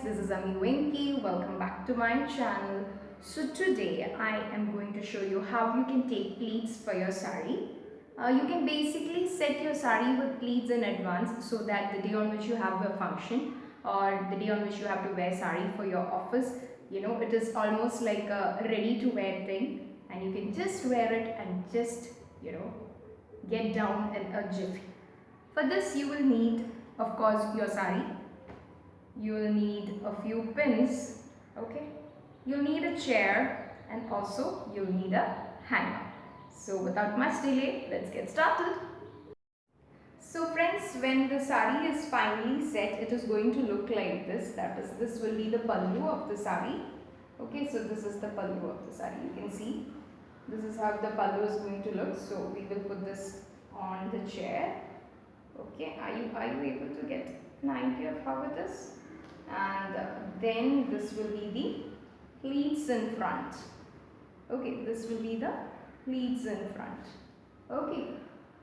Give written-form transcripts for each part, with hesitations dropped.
this is Ami Winky. Welcome back to my channel. So today I am going to show you how you can take pleats for your sari. You can basically set your sari with pleats in advance so that the day on which you have a function or the day on which you have to wear sari for your office, it is almost like a ready to wear thing and you can just wear it and just, get down in a jiffy. For this you will need, of course, your sari. You will need a few pins, okay. You'll need a chair and also you'll need a hanger. So without much delay, let's get started. So friends, when the sari is finally set, it is going to look like this. That is, this will be the pallu of the sari. Okay, so this is the pallu of the sari. You can see this is how the pallu is going to look. So we will put this on the chair. Okay, are you able to get an idea of how it is? And then this will be the pleats in front. Okay, this will be the pleats in front. Okay,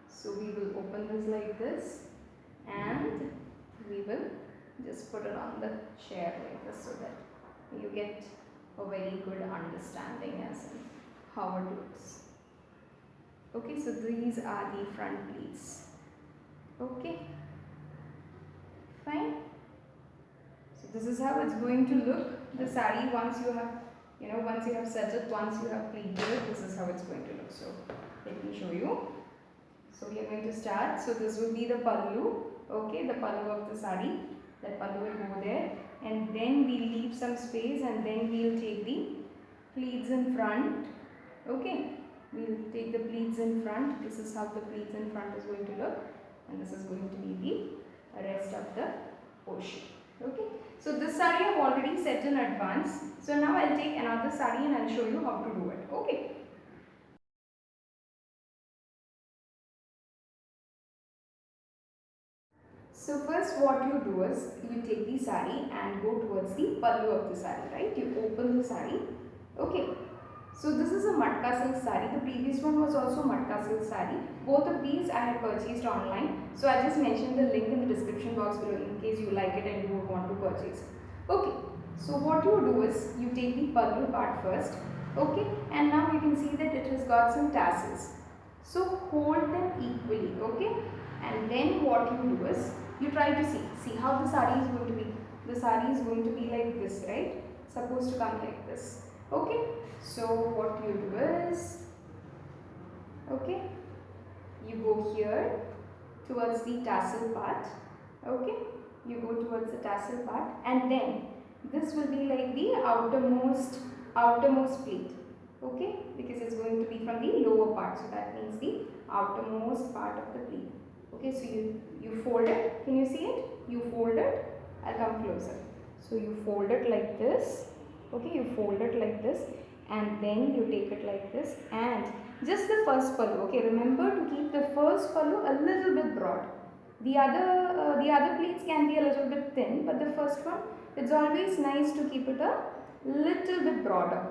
so we will open this like this and we will just put it on the chair like this so that you get a very good understanding as in how it looks. Okay, so these are the front pleats. Okay, fine. So this is how it's going to look, the sari, once you have set it, once you have pleated it, this is how it's going to look. So let me show you. So we are going to start. So this will be the pallu, okay, the pallu of the sari. That pallu will go there and then we'll leave some space and then we'll take the pleats in front. Okay, we'll take the pleats in front. This is how the pleats in front is going to look and this is going to be the rest of the portion. Okay, so this sari I have already set in advance. So now I'll take another sari and I'll show you how to do it. Okay. So first what you do is you take the sari and go towards the pallu of the sari, right? You open the sari. Okay. So this is a matka silk sari. The previous one was also matka silk sari. Both of these I had purchased online. So I just mentioned the link in the description box below in case you like it and you would want to purchase. Okay. So what you do is you take the pallu part first. Okay. And now you can see that it has got some tassels. So hold them equally. Okay. And then what you do is you try to see how the sari is going to be. The sari is going to be like this, right? Supposed to come like this. Okay, so what you do is, okay, you go here towards the tassel part. Okay, you go towards the tassel part and then this will be like the outermost pleat. Okay, because it's going to be from the lower part, so that means the outermost part of the pleat. Okay, so you fold it. Can you see it? You fold it. I'll come closer. So you fold it like this. Okay, you fold it like this and then you take it like this and just the first pallu. Okay, remember to keep the first pallu a little bit broad. The other pleats can be a little bit thin, but the first one, it's always nice to keep it a little bit broader.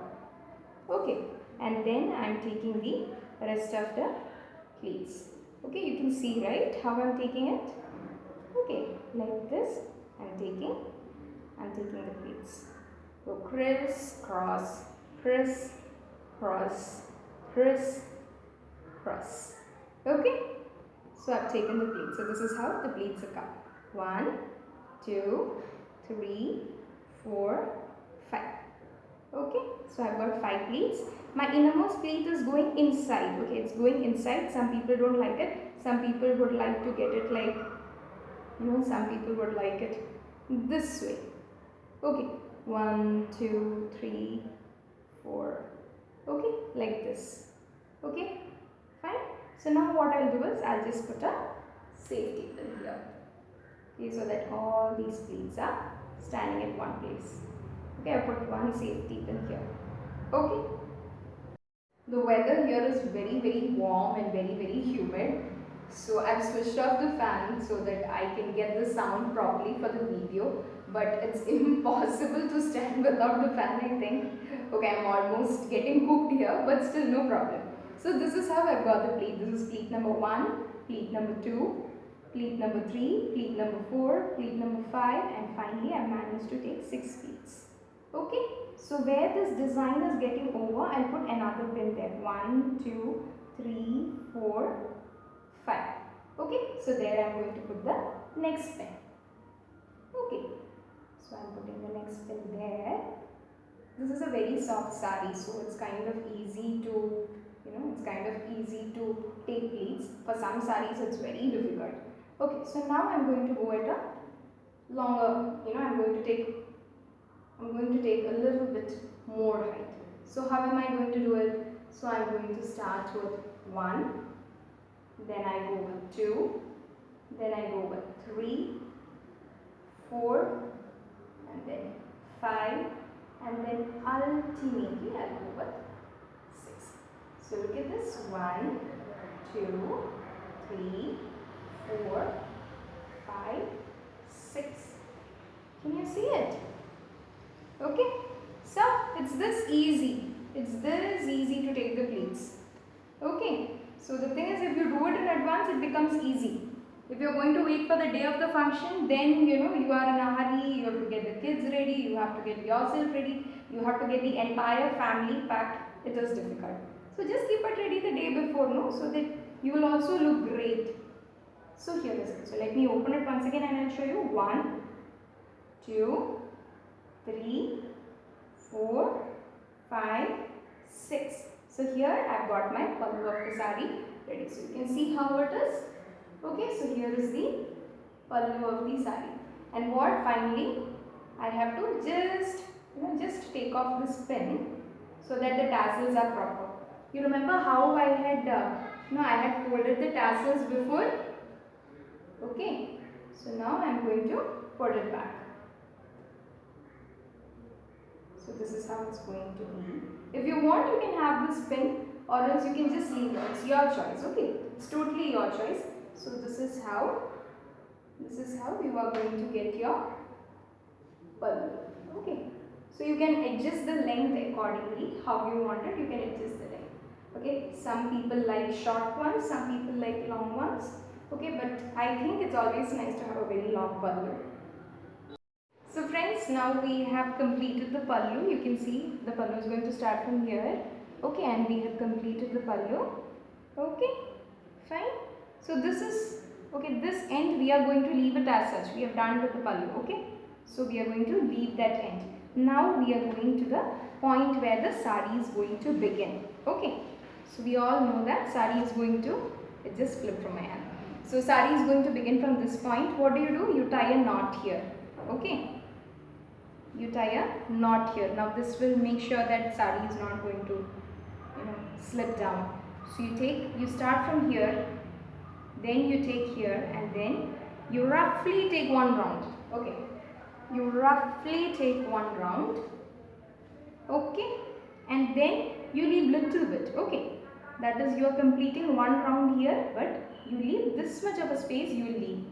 Okay, and then I am taking the rest of the pleats. Okay, you can see, right, how I am taking it. Okay, like this I am taking the pleats. So criss cross, criss cross, criss cross. Okay, so I've taken the pleats. So this is how the pleats have come. 1, 2, 3, 4, 5. Okay, so I've got 5 pleats. My innermost pleat is going inside. Okay, it's going inside. Some people don't like it. Some people would like to get it like, some people would like it this way. Okay, 1, 2, 3, 4. Okay, like this. Okay, fine. So now what I'll do is I'll just put a safety pin here. Okay, so that all these pleats are standing at one place. Okay, I put one safety pin here. Okay. The weather here is very, very warm and very, very humid. So I've switched off the fan so that I can get the sound properly for the video. But it's impossible to stand without the fan, I think. Okay, I'm almost getting cooked here, but still no problem. So this is how I've got the pleat. This is pleat number 1, pleat number 2, pleat number 3, pleat number 4, pleat number 5, and finally I managed to take 6 pleats. Okay, so where this design is getting over, I'll put another pin there. 1, 2, 3, 4, 5. Okay, so there I'm going to put the next pin. Okay, so I'm putting the next pin there. This is a very soft sari, so it's kind of easy to, it's kind of easy to take pleats. For some saris, it's very difficult. Okay, so now I'm going to go at a longer, I'm going to take a little bit more height. So how am I going to do it? So I'm going to start with 1, then I go with 2, then I go with 3, 4, and then 5, and then ultimately I'll go with 6. So look at this, 1, 2, 3, 4, 5, 6. Can you see it? Okay, so it's this easy. It's this easy to take the pleats. Okay, so the thing is, if you do it in advance, it becomes easy. If you're going to wait for the day of the function, then you are in a hurry, you have to get the kids ready, you have to get yourself ready, you have to get the entire family packed. It is difficult. So just keep it ready the day before, no, so that you will also look great. So here is it. So let me open it once again and I'll show you. 1, 2, 3, 4, 5, 6. So here I've got my pallu of the sari ready. So you can see how it is. Okay, so here is the pallu of the sari. And what finally I have to just take off this pin so that the tassels are proper. You remember how I had I had folded the tassels before? Okay, so now I am going to put it back. So this is how it's going to be. If you want, you can have this pin, or else you can just leave it. It's your choice. Okay, it's totally your choice. So this is how you are going to get your pallu. Okay, so you can adjust the length accordingly. How you want it, you can adjust the length. Okay, some people like short ones, some people like long ones. Okay, but I think it's always nice to have a very long pallu. So friends, now we have completed the pallu. You can see the pallu is going to start from here. Okay, and we have completed the pallu. Okay, fine. So this is, okay, this end we are going to leave it as such. We have done with the pallu. Okay, so we are going to leave that end. Now we are going to the point where the sari is going to begin. Okay, so we all know that sari is going to, it just slipped from my hand. So sari is going to begin from this point. What do? You tie a knot here. Okay, you tie a knot here. Now this will make sure that sari is not going to slip down. So you start from here, then you take here, and then you roughly take one round. Okay, you roughly take one round. Okay, and then you leave little bit. Okay, that is, you are completing one round here, but you leave this much of a space, you will leave.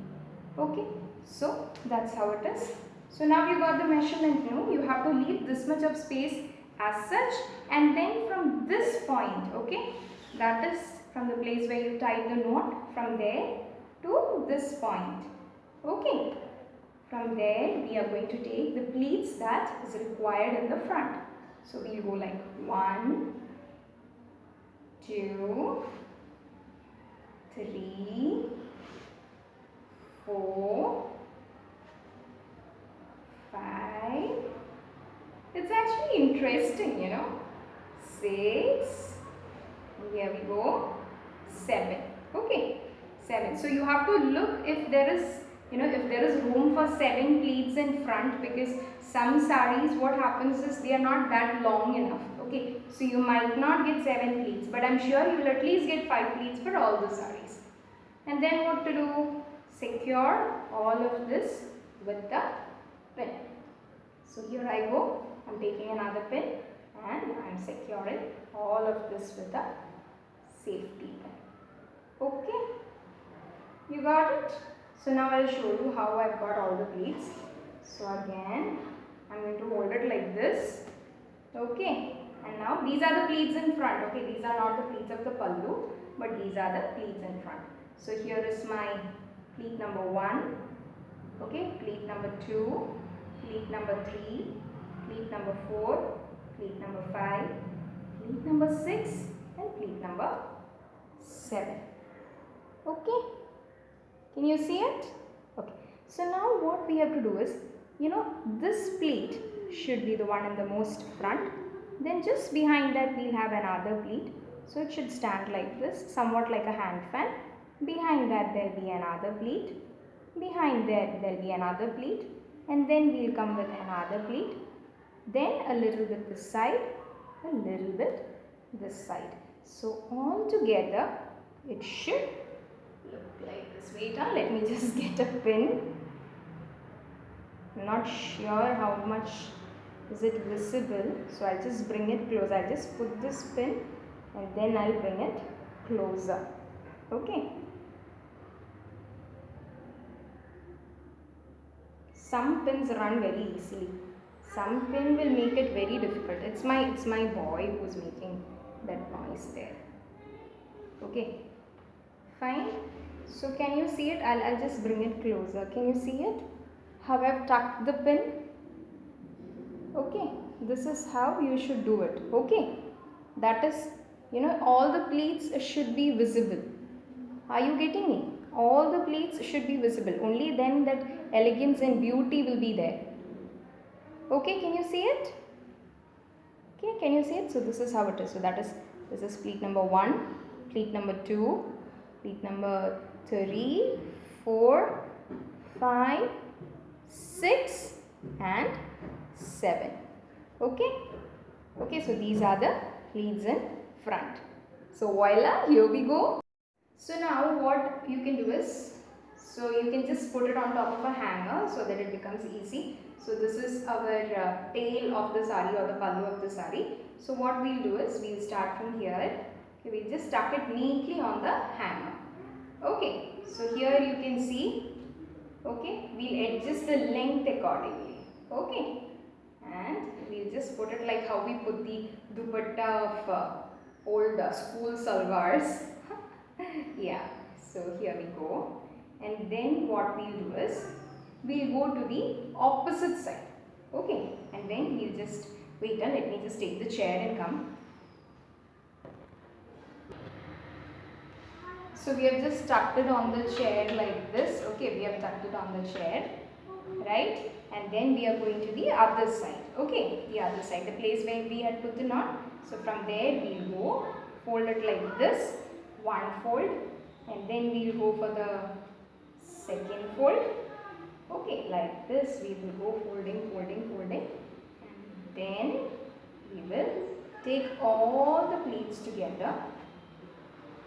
Okay, so that's how it is. So now you got the measurement, you have to leave this much of space as such, and then from this point, okay, that is from the place where you tied the knot, from there to this point. Okay, from there we are going to take the pleats that is required in the front. So we'll go like 1, 2, 3, 4, 5. It's actually interesting, 6. Here we go. 7. Okay, 7. So you have to look if there is, if there is room for 7 pleats in front, because some saris, what happens is they are not that long enough. Okay, so you might not get 7 pleats, but I'm sure you will at least get 5 pleats for all the saris. And then what to do? Secure all of this with the pin. So here I go. I'm taking another pin and I'm securing all of this with a safety pin. Okay, you got it? So now I'll show you how I've got all the pleats. So again, I'm going to hold it like this. Okay, and now these are the pleats in front. Okay, these are not the pleats of the pallu, but these are the pleats in front. So here is my pleat number 1, okay, pleat number 2, pleat number 3, pleat number 4, pleat number 5, pleat number 6 and pleat number 7. Okay, can you see it? Okay, so now what we have to do is, this pleat should be the one in the most front, then just behind that we'll have another pleat, so it should stand like this, somewhat like a hand fan. Behind that there will be another pleat, behind that there will be another pleat, and then we'll come with another pleat, then a little bit this side, a little bit this side. So all together it should look like this. Wait, let me just get a pin. I'm not sure how much is it visible, so I'll just bring it closer. I'll just put this pin and then I'll bring it closer. Okay. Some pins run very easily. Some pin will make it very difficult. It's my boy who's making that noise there. Okay. Fine. So can you see it? I'll just bring it closer. Can you see it? How I've tucked the pin? Okay. This is how you should do it. Okay. That is, all the pleats should be visible. Are you getting me? All the pleats should be visible. Only then that elegance and beauty will be there. Okay, can you see it? Okay, can you see it? So this is how it is. So this is pleat number 1, pleat number 2, pleat number 3, 4, 5, 6 and 7. Okay? Okay, so these are the pleats in front. So voila, here we go. So now what you can do is, so you can just put it on top of a hanger so that it becomes easy. So this is our tail of the sari or the pallu of the sari. So what we'll do is, we'll start from here. Okay, we'll just tuck it neatly on the hanger. Okay, so here you can see, okay, we'll adjust the length accordingly. Okay, and we'll just put it like how we put the dupatta of old school salwars. Yeah, so here we go, and then what we'll do is, we'll go to the opposite side. Okay, and then we'll just wait, let me just take the chair and come. So we have just tucked it on the chair like this. Okay, we have tucked it on the chair, right? And then we are going to the other side. Okay, the other side, the place where we had put the knot. So from there we'll go, fold it like this, one fold, and then we'll go for the second fold. Okay, like this we will go folding, folding, folding, and then we will take all the pleats together,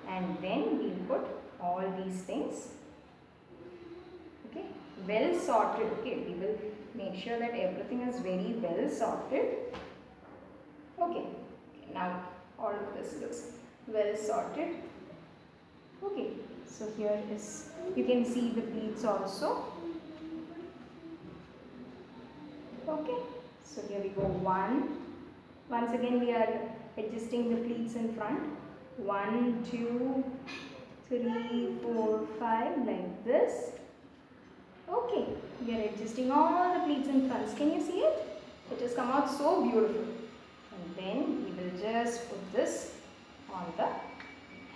and then we'll put all these things, okay, well sorted. Okay, we will make sure that everything is very well sorted. Okay, now all of this looks well sorted. Okay, so here is, you can see the pleats also. Okay, so here we go, once again we are adjusting the pleats in front, 1, 2, 3, 4, 5, like this. Okay, we are adjusting all the pleats in front. Can you see it? It has come out so beautiful. And then we will just put this on the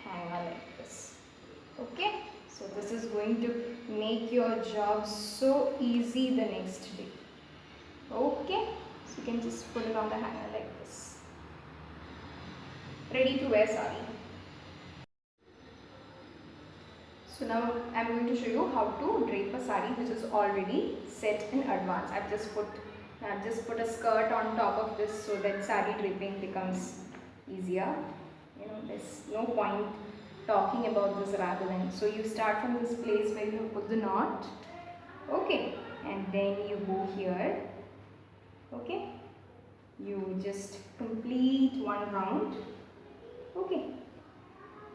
hanger like this. Okay, so this is going to make your job so easy the next day. Okay, so you can just put it on the hanger like this. Ready to wear sari. So now I am going to show you how to drape a sari which is already set in advance. I've just put a skirt on top of this so that sari draping becomes easier. There's no point talking about this rather than, so you start from this place where you put the knot. Okay, and then you go here. Okay, you just complete one round. Okay,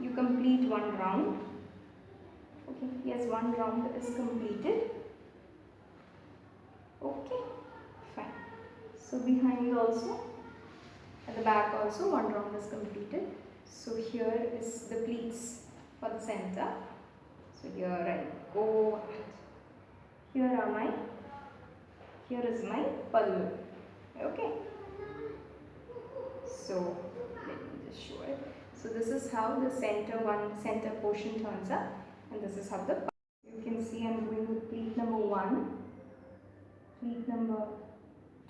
you complete one round. Okay, yes, one round is completed. Okay, fine. So behind also, at the back also, one round is completed. So here is the pleats for the center. So here go ahead. Here is my pallu. Okay. So let me just show it. So this is how the center portion turns up, and this is how the you can see I'm going with pleat number 1, pleat number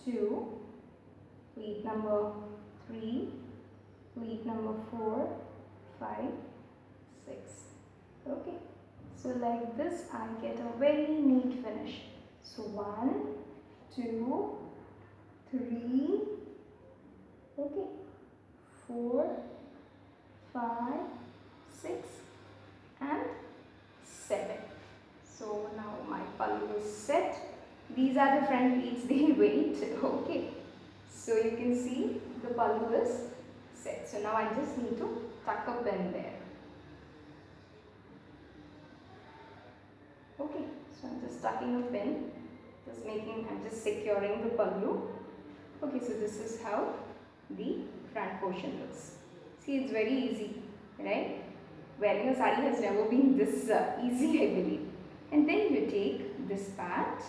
2, pleat number 3, pleat number 4, 5, 6. Okay. So like this I get a very neat finish. So 1, 2, 3, okay, 4, 5, 6 and 7. So now my pallu is set. These are the front pleats, they wait. Okay. So you can see the pallu is set. So now I just need to tuck a pin there. Okay, so I'm just tucking a pin, I'm just securing the pallu. Okay, so this is how the front portion looks. See, it's very easy, right? Wearing a sari has never been this easy, I believe. And then you take this part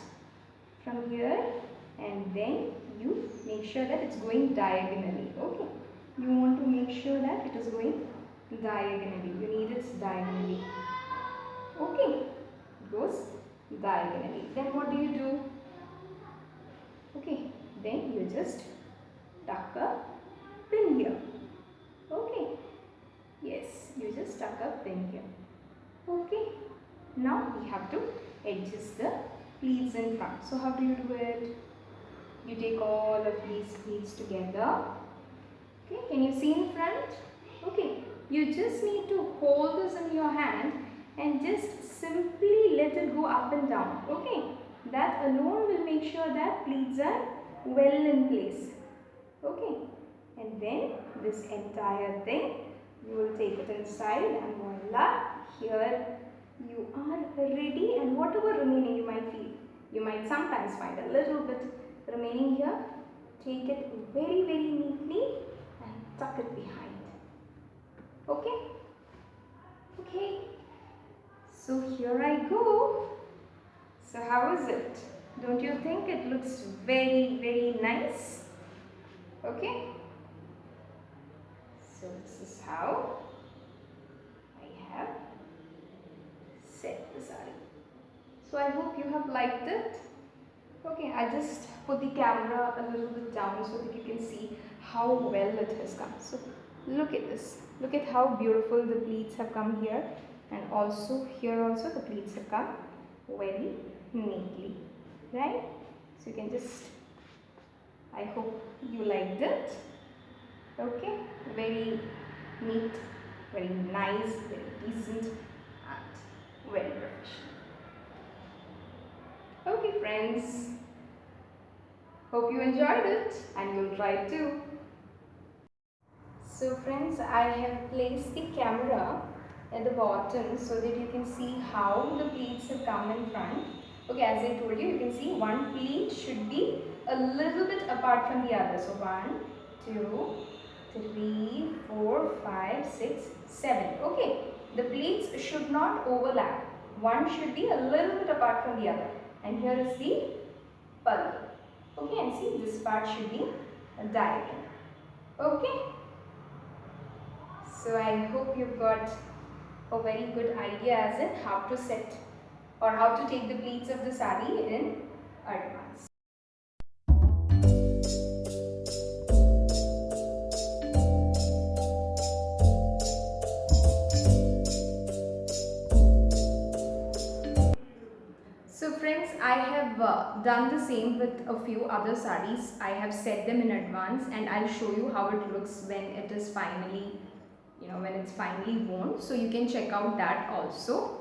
from here and then you make sure that it's going diagonally. Okay, you want to make sure that it is going diagonally. You need it diagonally. Okay. Goes diagonally. Then what do? Okay, then you just tuck a pin here. Okay, yes, you just tuck a pin here. Okay, now we have to adjust the pleats in front. So how do you do it? You take all of these pleats together. Okay, can you see in front? Okay, you just need to hold this in your hand and just simply let it go up and down. Okay, that alone will make sure that pleats are well in place. Okay, and then this entire thing you will take it inside and voila, here you are ready. And whatever remaining you might feel, you might sometimes find a little bit remaining here, take it very neatly and tuck it behind. Okay, okay. So here I go. So how is it? Don't you think it looks very nice? Okay. So this is how I have set the sari. So I hope you have liked it. Okay, I just put the camera a little bit down so that you can see how well it has come. So look at this. Look at how beautiful the pleats have come here. And also here also the pleats have come very neatly, right? So you can just, I hope you liked it. Okay, very neat, very nice, very decent and very professional. Okay friends, hope you enjoyed it and you'll try it too. So friends, I have placed the camera at the bottom so that you can see how the pleats have come in front. Okay, as I told you, you can see one pleat should be a little bit apart from the other. So 1, 2, 3, 4, 5, 6, 7. Okay, the pleats should not overlap. One should be a little bit apart from the other. And here is the pallu. Okay, and see, this part should be a diagonal. Okay. So I hope you've got a very good idea as in how to set or how to take the pleats of the sari in advance. So friends, I have done the same with a few other saris. I have set them in advance and I'll show you how it looks when it is finally, when it's finally worn. So you can check out that also.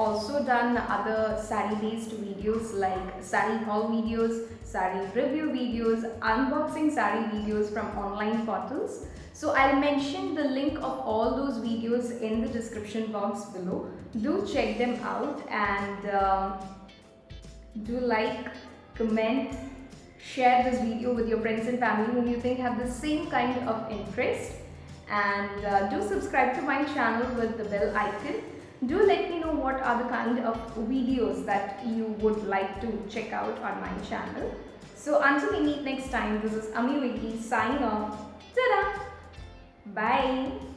also done other sari based videos like sari haul videos, sari review videos, unboxing sari videos from online portals. So I'll mention the link of all those videos in the description box below. Do check them out and do like, comment, share this video with your friends and family whom you think have the same kind of interest, and do subscribe to my channel with the bell icon. Do let me know what are the kind of videos that you would like to check out on my channel. So until we meet next time, this is Ami Vicky signing off. Ta-da! Bye!